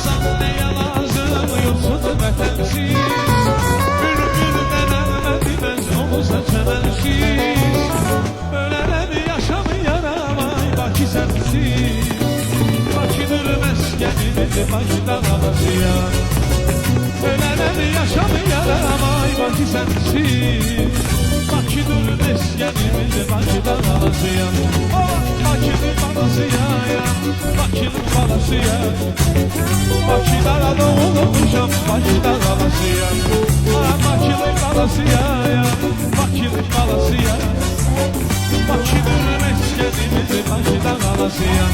Olsan neye lazım yurtsuz vətənsiz. Bülbüldən əlmədməz olsa çəmənsiz. Ölərəm yaşamı yaramay Bakı sənsiz. Bakıdır məskənimiz Bakıda qalacaq. Ölərəm yaşamı yaramay Bakı sənsiz. Bakıdır məskənimiz Bakıda qalacaq. Bakıdır balasıyam, Bakıdır balasıyam. Bakıda doğulmuşam, Bakıda qalasıyam. Bakıdır balasıyam, Bakıdır balasıyam. Bakıdır məskənimiz Bakıda qalasıyam.